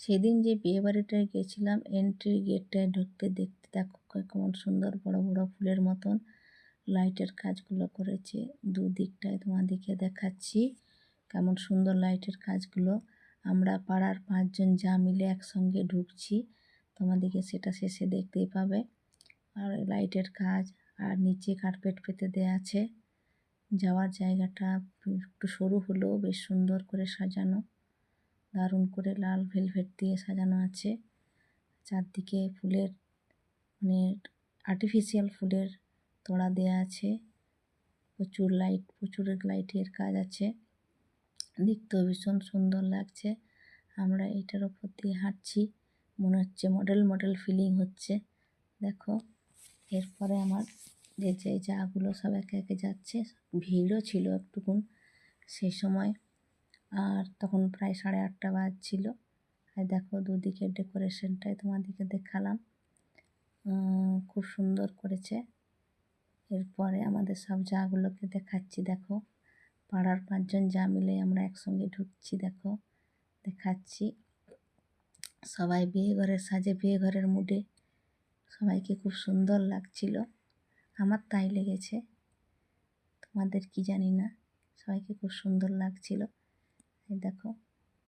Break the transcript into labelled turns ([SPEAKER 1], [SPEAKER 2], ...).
[SPEAKER 1] সেদিন যে বিয়ে বাড়িটায় গেছিলাম, এন্ট্রি গেটটায় ঢুকতে দেখতে দেখো কেমন সুন্দর বড় বড় ফুলের মতন লাইটের কাজগুলো করেছে। দুদিকটায় তোমাদেরকে দেখাচ্ছি কেমন সুন্দর লাইটের কাজগুলো। আমরা পাড়ার 5 জন যা মিলে একসঙ্গে ঢুকছি, তোমাদেরকে সেটা শেষে দেখতেই পাবে। আর লাইটের কাজ, আর নিচে কার্পেট পেতে দেয়া আছে। যাওয়ার জায়গাটা একটু সরু হলেও বেশ সুন্দর করে সাজানো, দারুণ করে লাল ভেলভেট দিয়ে সাজানো আছে। চারদিকে ফুলের মানে আর্টিফিশিয়াল ফুলের তোড়া দেয়া আছে। প্রচুর লাইটের কাজ আছে, দেখতেও ভীষণ সুন্দর লাগছে। আমরা এটার ওপর দিয়ে হাঁটছি, মনে হচ্ছে মডেল মডেল ফিলিং হচ্ছে। দেখো, এরপরে আমার যে যাগুলো সব একে একে যাচ্ছে। ভিড়ও ছিল একটুকুন সেই সময়, আর তখন প্রায় 8:30 বাজছিল। আর দেখো দুদিকের ডেকোরেশনটাই তোমাদেরকে দেখালাম, খুব সুন্দর করেছে। এরপরে আমাদের সব যাগুলোকে দেখাচ্ছি। দেখো, পাড়ার 5 জন যা মিলে আমরা একসঙ্গে ঢুকছি। দেখো দেখাচ্ছি, সবাই বিয়ে ঘরের সাজে, বিয়ে ঘরের মুডে, সবাইকে খুব সুন্দর লাগছিল। আমার তাই লেগেছে, তোমাদের কি জানি না, সবাইকে খুব সুন্দর লাগছিল। এই দেখো।